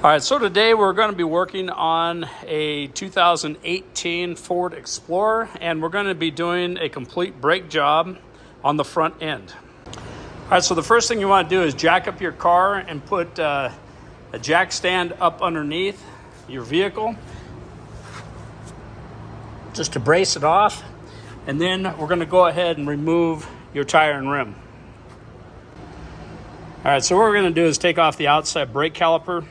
All right, so today we're going to be working on a 2018 Ford Explorer, and we're going to be doing a complete brake job on the front end. All right, so the first thing you want to do is jack up your car and put a jack stand up underneath your vehicle just to brace it off, and then we're going to go ahead and remove your tire and rim. All right, so what we're going to do is take off the outside brake caliper.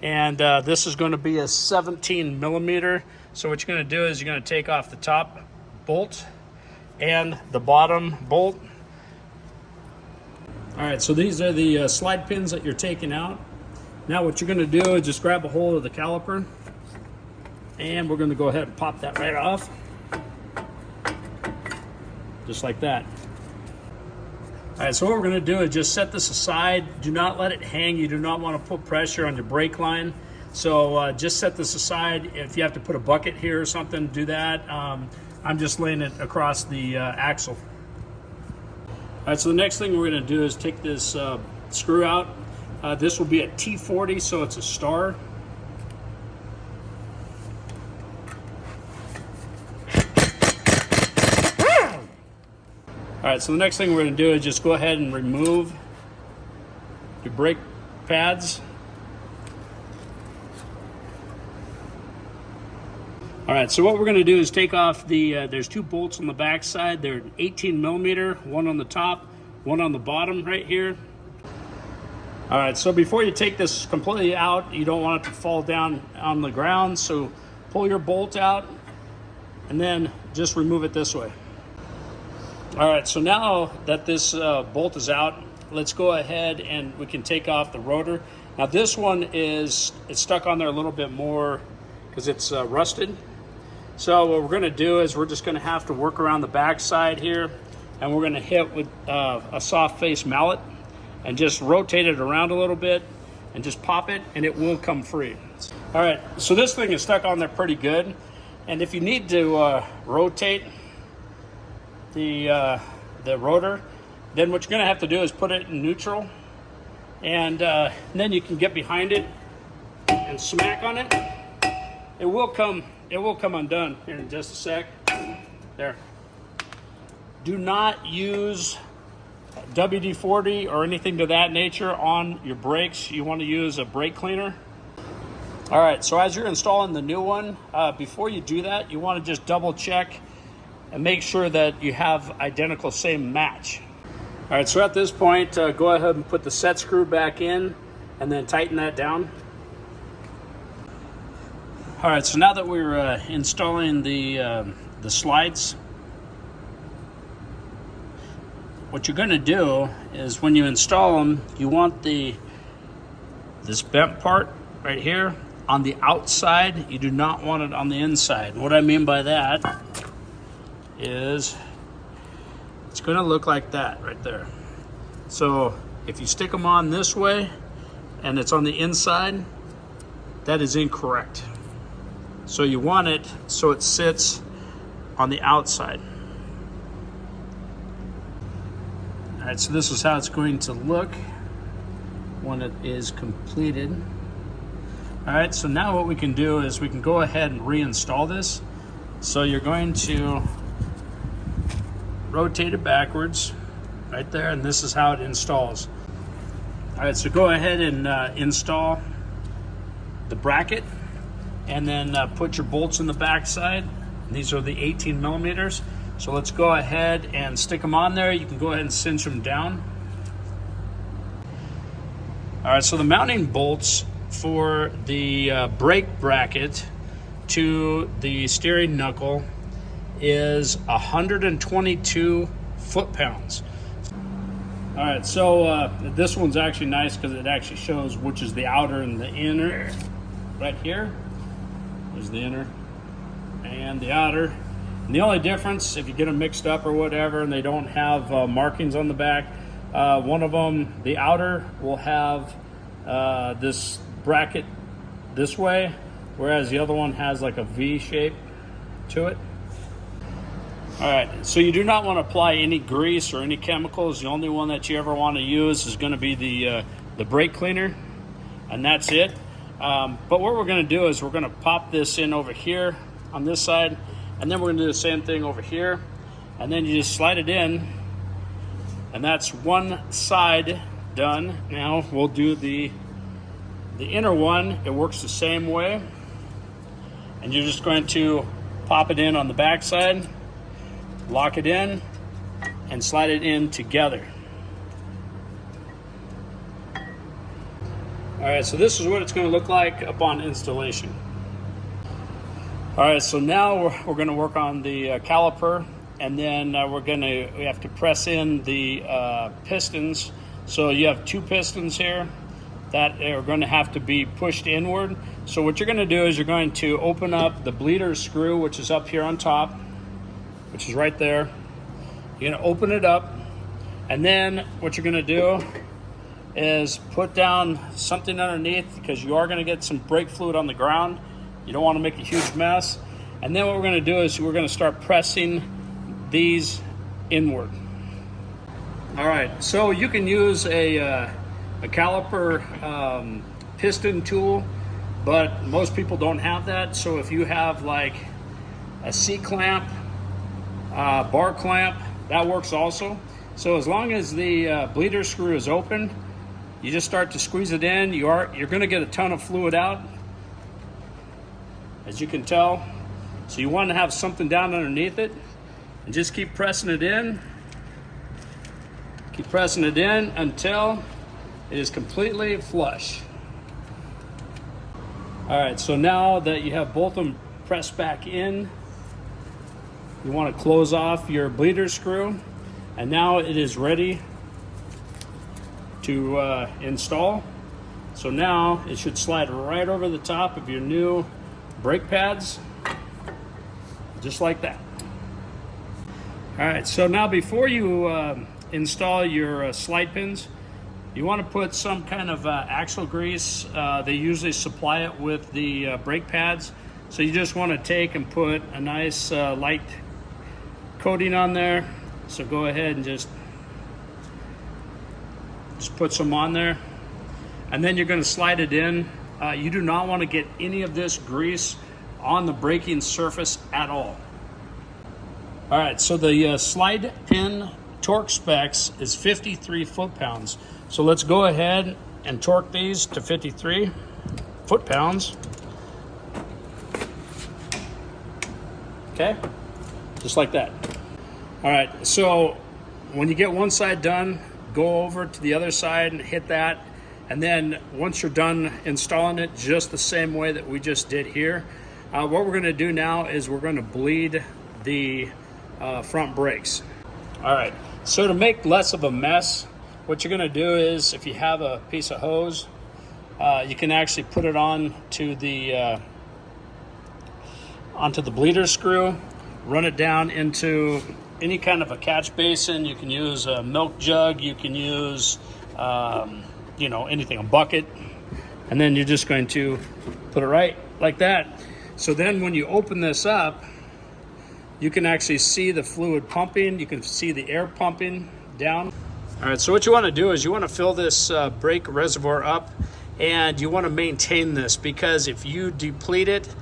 And this is going to be a 17 millimeter. So what you're going to do is you're going to take off the top bolt and the bottom bolt. All right, so these are the slide pins that you're taking out. Now what you're going to do is just grab a hold of the caliper, and we're going to go ahead and pop that right off. Just like that. All right, so what we're going to do is just set this aside. Do not let it hang. You do not want to put pressure on your brake line. So just set this aside. If you have to put a bucket here or something, do that. I'm just laying it across the axle. All right, so the next thing we're going to do is take this screw out. This will be a T40, so it's a star. All right, so the next thing we're going to do is just go ahead and remove your brake pads. All right, so what we're going to do is take off the, there's two bolts on the back side. They're 18 millimeter, one on the top, one on the bottom right here. All right, so before you take this completely out, you don't want it to fall down on the ground. So pull your bolt out and then just remove it this way. All right, so now that this bolt is out, let's go ahead and we can take off the rotor. Now this one it's stuck on there a little bit more because it's rusted. So what we're gonna do is we're just gonna have to work around the back side here, and we're gonna hit with a soft face mallet and just rotate it around a little bit and just pop it, and it will come free. All right, so this thing is stuck on there pretty good. And if you need to rotate the rotor, then what you're going to have to do is put it in neutral, and then you can get behind it and smack on it. It will come undone here in just a sec. There. Do not use WD-40 or anything to that nature on your brakes. You want to use a brake cleaner. All right, so as you're installing the new one, before you do that, you want to just double check and make sure that you have identical same match. All right, so at this point, go ahead and put the set screw back in and then tighten that down. All right, so now that we're installing the slides, what you're gonna do is when you install them, you want this bent part right here on the outside. You do not want it on the inside. What I mean by that is it's going to look like that right there. So if you stick them on this way and it's on the inside, that is incorrect. So you want it so it sits on the outside. All right, so this is how it's going to look when it is completed. All right, so now what we can do is we can go ahead and reinstall this. So you're going to rotate it backwards right there, and this is how it installs. All right, so go ahead and install the bracket, and then put your bolts in the back side. These are the 18 millimeters. So let's go ahead and stick them on there. You can go ahead and cinch them down. All right, so the mounting bolts for the brake bracket to the steering knuckle is 122 foot-pounds. All right, so this one's actually nice because it actually shows which is the outer and the inner. Right here is the inner and the outer. And the only difference, if you get them mixed up or whatever and they don't have markings on the back, one of them, the outer, will have this bracket this way, whereas the other one has like a V shape to it. All right, so you do not want to apply any grease or any chemicals. The only one that you ever want to use is going to be the brake cleaner, and that's it. But what we're going to do is we're going to pop this in over here on this side, and then we're going to do the same thing over here, and then you just slide it in, and that's one side done. Now we'll do the inner one. It works the same way, and you're just going to pop it in on the back side, lock it in, and slide it in together. All right, so this is what it's going to look like upon installation. All right, so now we're going to work on the caliper, and then we have to press in the pistons. So you have two pistons here that are going to have to be pushed inward. So what you're going to do is you're going to open up the bleeder screw, which is up here on top, which is right there. You're going to open it up, and then what you're going to do is put down something underneath, because you are going to get some brake fluid on the ground. You don't want to make a huge mess. And then what we're going to do is we're going to start pressing these inward. All right, so you can use a caliper piston tool, but most people don't have that. So if you have like a C-clamp, bar clamp, that works also. So as long as the bleeder screw is open, you just start to squeeze it in. You're going to get a ton of fluid out, as you can tell. So you want to have something down underneath it, and just keep pressing it in. Keep pressing it in until it is completely flush. All right, so now that you have both of them pressed back in, you want to close off your bleeder screw, and now it is ready to install. So now it should slide right over the top of your new brake pads, just like that. All right, so now before you install your slide pins, you want to put some kind of axle grease. They usually supply it with the brake pads. So you just want to take and put a nice light coating on there. So go ahead and just put some on there, and then you're going to slide it in. You do not want to get any of this grease on the braking surface at all. All right, so the slide pin torque specs is 53 foot-pounds. So let's go ahead and torque these to 53 foot-pounds. Okay, just like that. All right, so when you get one side done, go over to the other side and hit that. And then once you're done installing it, just the same way that we just did here, what we're going to do now is we're going to bleed the front brakes. All right, so to make less of a mess, what you're going to do is, if you have a piece of hose, you can actually put it on to the onto the bleeder screw, run it down into any kind of a catch basin. You can use a milk jug, you can use anything, a bucket, and then you're just going to put it right like that. So then when you open this up, you can actually see the fluid pumping, you can see the air pumping down. All right, so what you want to do is you want to fill this brake reservoir up, and you want to maintain this, because if you deplete it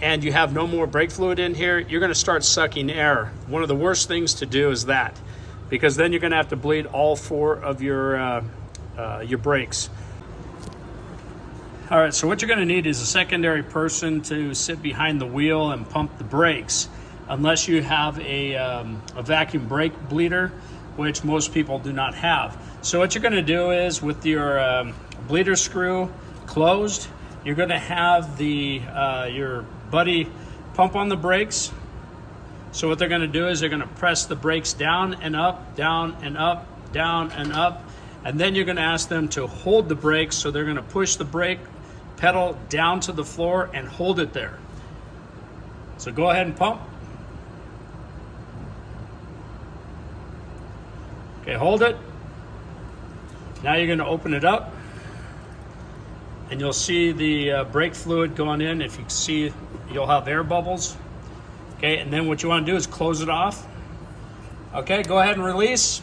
and you have no more brake fluid in here, you're going to start sucking air. One of the worst things to do is that, because then you're going to have to bleed all four of your brakes. All right, so what you're going to need is a secondary person to sit behind the wheel and pump the brakes, unless you have a vacuum brake bleeder, which most people do not have. So what you're going to do is, with your bleeder screw closed, you're going to have your buddy pump on the brakes. So what they're going to do is they're going to press the brakes down and up, down and up, down and up, and then you're going to ask them to hold the brakes. So they're going to push the brake pedal down to the floor and hold it there. So go ahead and pump. Okay, hold it. Now you're going to open it up, and you'll see the brake fluid going in. If you see, you'll have air bubbles. Okay, and then what you want to do is close it off. Okay, go ahead and release.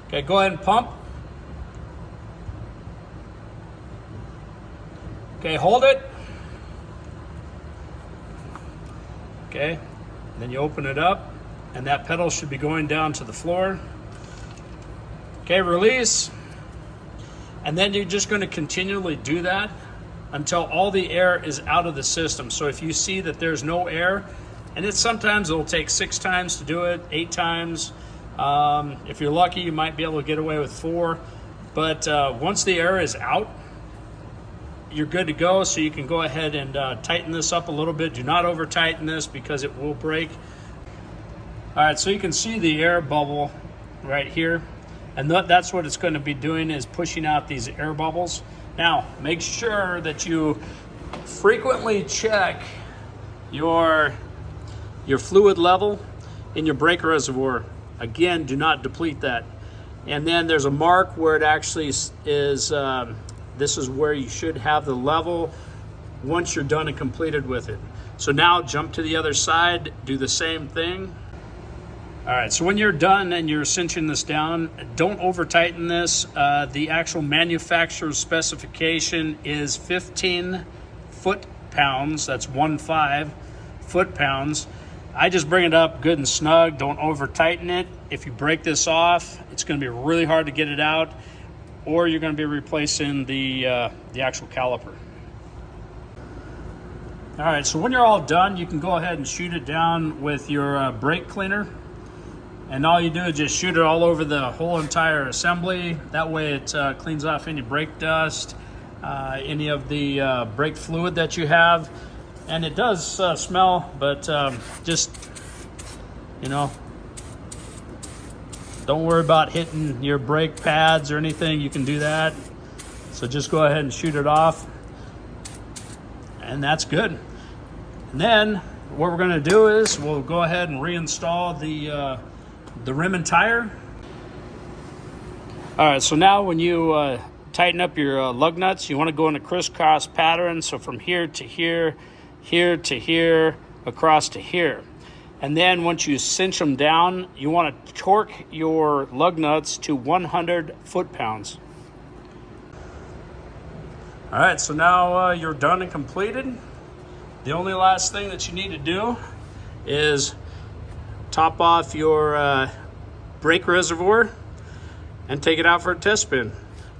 Okay, go ahead and pump. Okay, hold it. Okay, then you open it up, and that pedal should be going down to the floor. Okay, release. And then you're just going to continually do that until all the air is out of the system. So if you see that there's no air, and sometimes it'll take 6 times to do it, 8 times. If you're lucky, you might be able to get away with 4. But once the air is out, you're good to go. So you can go ahead and tighten this up a little bit. Do not over tighten this because it will break. All right, so you can see the air bubble right here. And that's what it's going to be doing, is pushing out these air bubbles. Now, make sure that you frequently check your fluid level in your brake reservoir. Again, do not deplete that. And then there's a mark where it actually is, this is where you should have the level once you're done and completed with it. So now jump to the other side, do the same thing. All right, so when you're done and you're cinching this down, don't over tighten this. The actual manufacturer's specification is 15 foot-pounds. That's 15 foot-pounds. I just bring it up good and snug. Don't over tighten it. If you break this off, it's going to be really hard to get it out, or you're going to be replacing the actual caliper. All right, so when you're all done, you can go ahead and shoot it down with your brake cleaner. And all you do is just shoot it all over the whole entire assembly. That way it cleans off any brake dust, any of the brake fluid that you have. And it does smell, but just, you know, don't worry about hitting your brake pads or anything. You can do that. So just go ahead and shoot it off. And that's good. And then what we're gonna do is we'll go ahead and reinstall the rim and tire. All right, so now when you tighten up your lug nuts, you want to go in a crisscross pattern. So from here to here, here to here, across to here. And then once you cinch them down, you want to torque your lug nuts to 100 foot-pounds. All right, so now you're done and completed. The only last thing that you need to do is top off your brake reservoir and take it out for a test spin.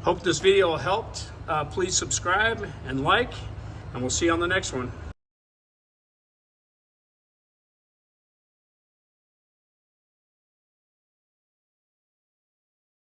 Hope this video helped. Please subscribe and like, and we'll see you on the next one.